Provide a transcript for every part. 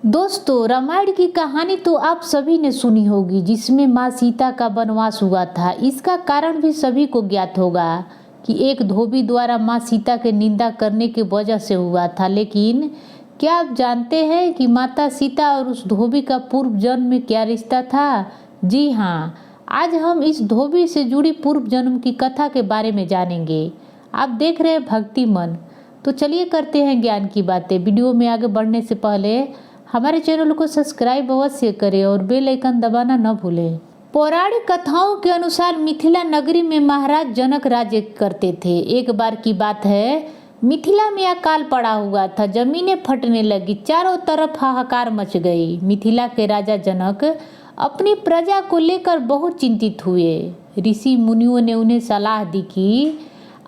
दोस्तों, रामायण की कहानी तो आप सभी ने सुनी होगी, जिसमें माँ सीता का वनवास हुआ था। इसका कारण भी सभी को ज्ञात होगा कि एक धोबी द्वारा माँ सीता के निंदा करने की वजह से हुआ था। लेकिन क्या आप जानते हैं कि माता सीता और उस धोबी का पूर्व जन्म में क्या रिश्ता था? जी हाँ, आज हम इस धोबी से जुड़ी पूर्व जन्म की कथा के बारे में जानेंगे। आप देख रहे हैं भक्ति मन। तो चलिए करते हैं ज्ञान की बातें। वीडियो में आगे बढ़ने से पहले हमारे चैनल को सब्सक्राइब अवश्य करें और बेल आइकन दबाना न भूलें। पौराणिक कथाओं के अनुसार मिथिला नगरी में महाराज जनक राज्य करते थे। एक बार की बात है, मिथिला में अकाल पड़ा हुआ था। जमीनें फटने लगी, चारों तरफ हाहाकार मच गई। मिथिला के राजा जनक अपनी प्रजा को लेकर बहुत चिंतित हुए। ऋषि मुनियों ने उन्हें सलाह दी कि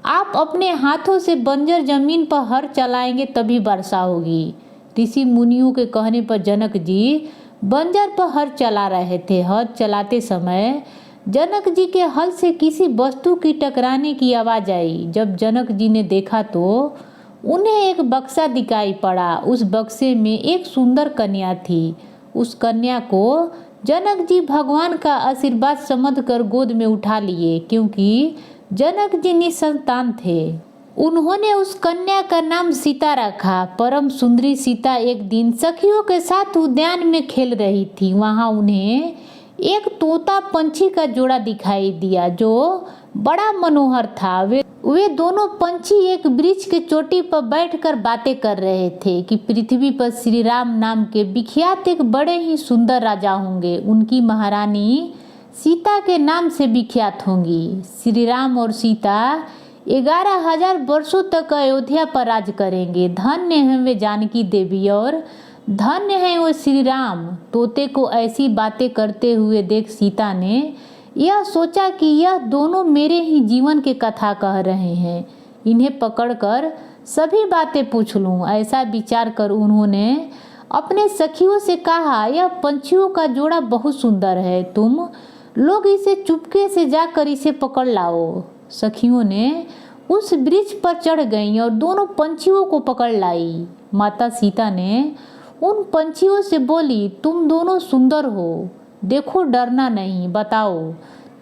आप अपने हाथों से बंजर जमीन पर हर चलाएंगे तभी वर्षा होगी। ऋषि मुनियों के कहने पर जनक जी बंजर पर हल चला रहे थे। हल चलाते समय जनक जी के हल से किसी वस्तु की टकराने की आवाज़ आई। जब जनक जी ने देखा तो उन्हें एक बक्सा दिखाई पड़ा। उस बक्से में एक सुंदर कन्या थी। उस कन्या को जनक जी भगवान का आशीर्वाद समझकर गोद में उठा लिए, क्योंकि जनक जी निसंतान थे। उन्होंने उस कन्या का नाम सीता रखा। परम सुंदरी सीता एक दिन सखियों के साथ उद्यान में खेल रही थी। वहां उन्हें एक तोता पंछी का जोड़ा दिखाई दिया जो बड़ा मनोहर था। वे दोनों पंछी एक वृक्ष के चोटी पर बैठकर बातें कर रहे थे कि पृथ्वी पर श्री राम नाम के विख्यात एक बड़े ही सुंदर राजा होंगे। उनकी महारानी सीता के नाम से विख्यात होंगी। श्री राम और सीता 11,000 वर्षों तक अयोध्या पर राज करेंगे। धन्य हैं वे जानकी देवी और धन्य हैं वो श्री राम। तोते को ऐसी बातें करते हुए देख सीता ने यह सोचा कि यह दोनों मेरे ही जीवन के कथा कह रहे हैं। इन्हें पकड़कर सभी बातें पूछ लूं। ऐसा विचार कर उन्होंने अपने सखियों से कहा, यह पंछियों का जोड़ा बहुत सुंदर है, तुम लोग इसे चुपके से जाकर इसे पकड़ लाओ। सखियों ने उस वृक्ष पर चढ़ गईं और दोनों पंछियों को पकड़ लाई। माता सीता ने उन पंछियों से बोली, तुम दोनों सुंदर हो, देखो डरना नहीं। बताओ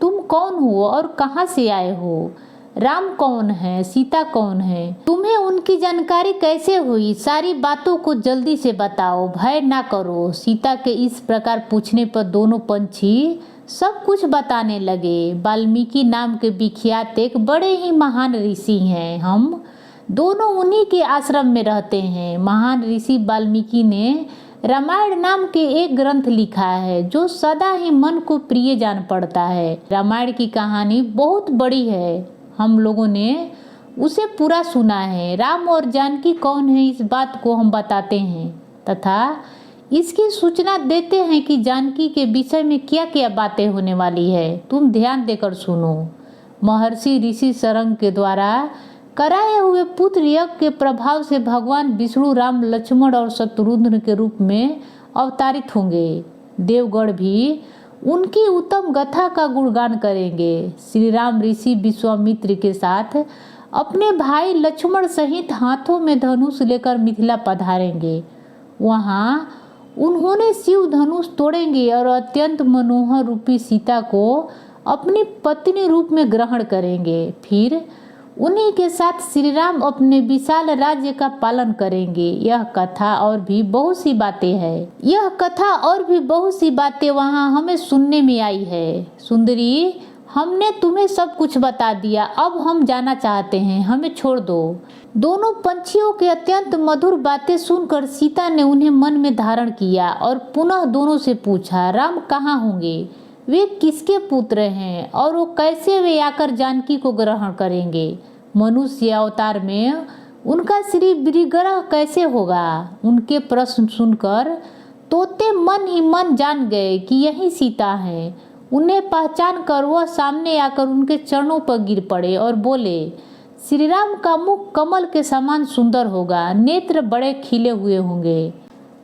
तुम कौन हो और कहाँ से आए हो? राम कौन है, सीता कौन है, तुम्हें उनकी जानकारी कैसे हुई? सारी बातों को जल्दी से बताओ, भय ना करो। सीता के इस प्रकार पूछने पर दोनों पंछी सब कुछ बताने लगे। वाल्मीकि नाम के विख्यात एक बड़े ही महान ऋषि हैं। हम दोनों उन्हीं के आश्रम में रहते हैं। महान ऋषि वाल्मीकि ने रामायण नाम के एक ग्रंथ लिखा है जो सदा ही मन को प्रिय जान पड़ता है। रामायण की कहानी बहुत बड़ी है, हम लोगों ने उसे पूरा सुना है। राम और जानकी कौन है, इस बात को हम बताते हैं तथा इसकी सूचना देते हैं कि जानकी के विषय में क्या क्या बातें होने वाली है। तुम ध्यान देकर सुनो। महर्षि ऋषि सरंग के द्वारा कराए हुए पुत्र यज्ञ के प्रभाव से भगवान विष्णु राम, लक्ष्मण और शत्रुघ्न के रूप में अवतारित होंगे। देवगण भी उनकी उत्तम गाथा का गुणगान करेंगे। श्री राम ऋषि विश्वामित्र के साथ अपने भाई लक्ष्मण सहित हाथों में धनुष लेकर मिथिला पधारेंगे। वहाँ उन्होंने शिव धनुष तोड़ेंगे और अत्यंत मनोहर रूपी सीता को अपनी पत्नी रूप में ग्रहण करेंगे। फिर उन्हीं के साथ श्री राम अपने विशाल राज्य का पालन करेंगे। यह कथा और भी बहुत सी बातें वहाँ हमें सुनने में आई है। सुंदरी, हमने तुम्हें सब कुछ बता दिया, अब हम जाना चाहते हैं, हमें छोड़ दो। दोनों पंछियों के अत्यंत मधुर बातें सुनकर सीता ने उन्हें मन में धारण किया और पुनः दोनों से पूछा, राम कहाँ होंगे, वे किसके पुत्र हैं और वो कैसे वे आकर जानकी को ग्रहण करेंगे? मनुष्य अवतार में उनका श्री विग्रह कैसे होगा? उनके प्रश्न सुनकर तोते मन ही मन जान गए कि यही सीता है। उन्हें पहचान कर वह सामने आकर उनके चरणों पर गिर पड़े और बोले, श्री राम का मुख कमल के समान सुंदर होगा, नेत्र बड़े खिले हुए होंगे,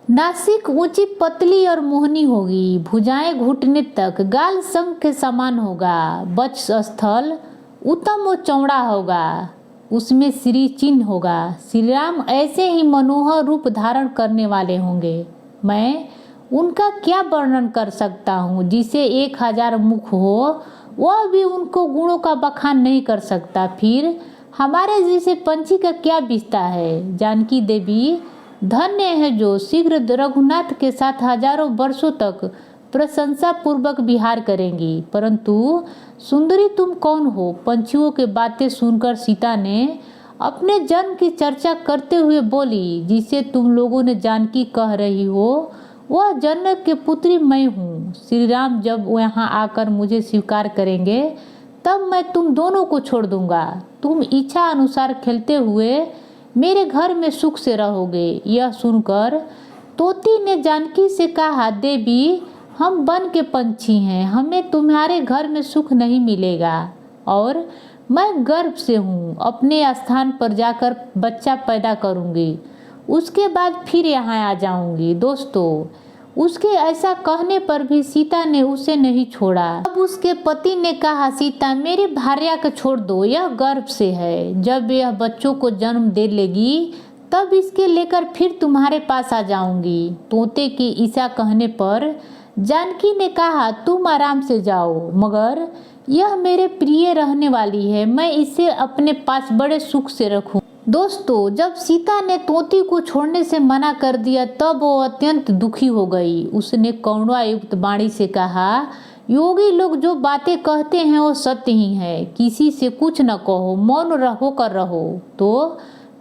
नासिक ऊंची पतली और मोहनी होगी, भुजाएं घुटने तक, गाल शंख के समान होगा, वक्ष स्थल उत्तम और चौड़ा होगा, उसमें श्री चिन्ह होगा। श्री राम ऐसे ही मनोहर रूप धारण करने वाले होंगे। मैं उनका क्या वर्णन कर सकता हूँ। जिसे 1000 मुख हो वह भी उनको गुणों का बखान नहीं कर सकता, फिर हमारे जैसे पंछी का क्या बिस्ता है। जानकी देवी धन्य है जो शीघ्र रघुनाथ के साथ हजारों वर्षों तक प्रशंसा पूर्वक विहार करेंगी। परंतु सुंदरी तुम कौन हो? पंछियों की बातें सुनकर सीता ने अपने जन्म की चर्चा करते हुए बोली, जिसे तुम लोगों ने जानकी कह रही हो वह जनक के पुत्री मैं हूँ। श्री राम जब यहाँ आकर मुझे स्वीकार करेंगे तब मैं तुम दोनों को छोड़ दूंगा। तुम इच्छा अनुसार खेलते हुए मेरे घर में सुख से रहोगे। यह सुनकर तोती ने जानकी से कहा, देवी हम वन के पंछी हैं, हमें तुम्हारे घर में सुख नहीं मिलेगा और मैं गर्भ से हूँ। अपने स्थान पर जाकर बच्चा पैदा करूँगी, उसके बाद फिर यहाँ आ जाऊंगी। दोस्तों, उसके ऐसा कहने पर भी सीता ने उसे नहीं छोड़ा। अब उसके पति ने कहा, सीता मेरी भार्या को छोड़ दो, यह गर्भ से है। जब यह बच्चों को जन्म दे लेगी तब इसके लेकर फिर तुम्हारे पास आ जाऊंगी। तोते के ऐसा कहने पर जानकी ने कहा, तुम आराम से जाओ, मगर यह मेरे प्रिय रहने वाली है, मैं इसे अपने पास बड़े सुख से रखूं। दोस्तों, जब सीता ने तोती को छोड़ने से मना कर दिया तब वो अत्यंत दुखी हो गई। उसने करुणा युक्त वाणी से कहा, योगी लोग जो बातें कहते हैं वो सत्य ही है, किसी से कुछ न कहो, मौन होकर रहो। तो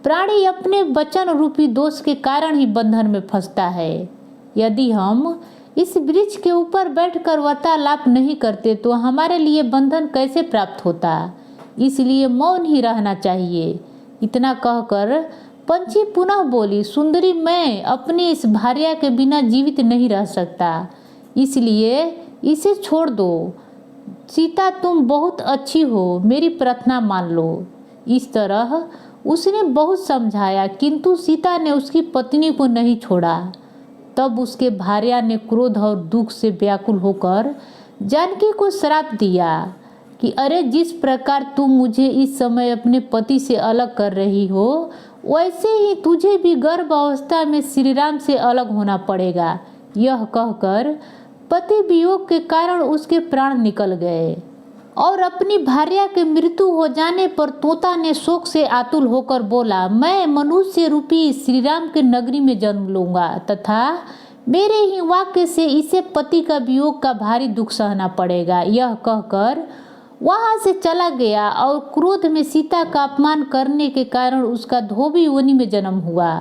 प्राणी अपने वचन रूपी दोष के कारण ही बंधन में फंसता है। यदि हम इस वृक्ष के ऊपर बैठकर वार्तालाप नहीं करते तो हमारे लिए बंधन कैसे प्राप्त होता, इसलिए मौन ही रहना चाहिए। इतना कहकर पंछी पुनः बोली, सुंदरी मैं अपनी इस भार्या के बिना जीवित नहीं रह सकता, इसलिए इसे छोड़ दो। सीता तुम बहुत अच्छी हो, मेरी प्रार्थना मान लो। इस तरह उसने बहुत समझाया, किंतु सीता ने उसकी पत्नी को नहीं छोड़ा। तब उसके भार्या ने क्रोध और दुख से व्याकुल होकर जानकी को श्राप दिया कि अरे जिस प्रकार तुम मुझे इस समय अपने पति से अलग कर रही हो, वैसे ही तुझे भी गर्भ अवस्था में श्री राम से अलग होना पड़ेगा। यह कहकर पति वियोग के कारण उसके प्राण निकल गए और अपनी भार्या के मृत्यु हो जाने पर तोता ने शोक से आतुल होकर बोला, मैं मनुष्य रूपी श्री राम के नगरी में जन्म लूंगा तथा मेरे ही वाक्य से इसे पति का वियोग का भारी दुख सहना पड़ेगा। यह कहकर वहां से चला गया और क्रोध में सीता का अपमान करने के कारण उसका धोबी योनि में जन्म हुआ।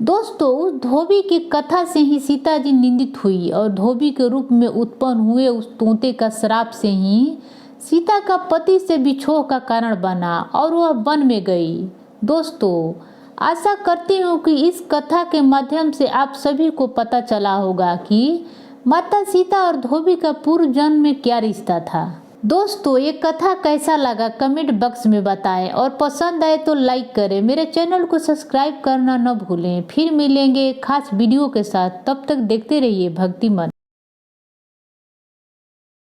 दोस्तों, उस धोबी की कथा से ही सीता जी निंदित हुई और धोबी के रूप में उत्पन्न हुए उस तोते का श्राप से ही सीता का पति से विछोह का कारण बना और वह वन में गई। दोस्तों, आशा करती हूँ कि इस कथा के माध्यम से आप सभी को पता चला होगा कि माता सीता और धोबी का पूर्व जन्म में क्या रिश्ता था। दोस्तों, ये कथा कैसा लगा कमेंट बॉक्स में बताएं और पसंद आए तो लाइक करें। मेरे चैनल को सब्सक्राइब करना न भूलें। फिर मिलेंगे खास वीडियो के साथ, तब तक देखते रहिए भक्ति मन।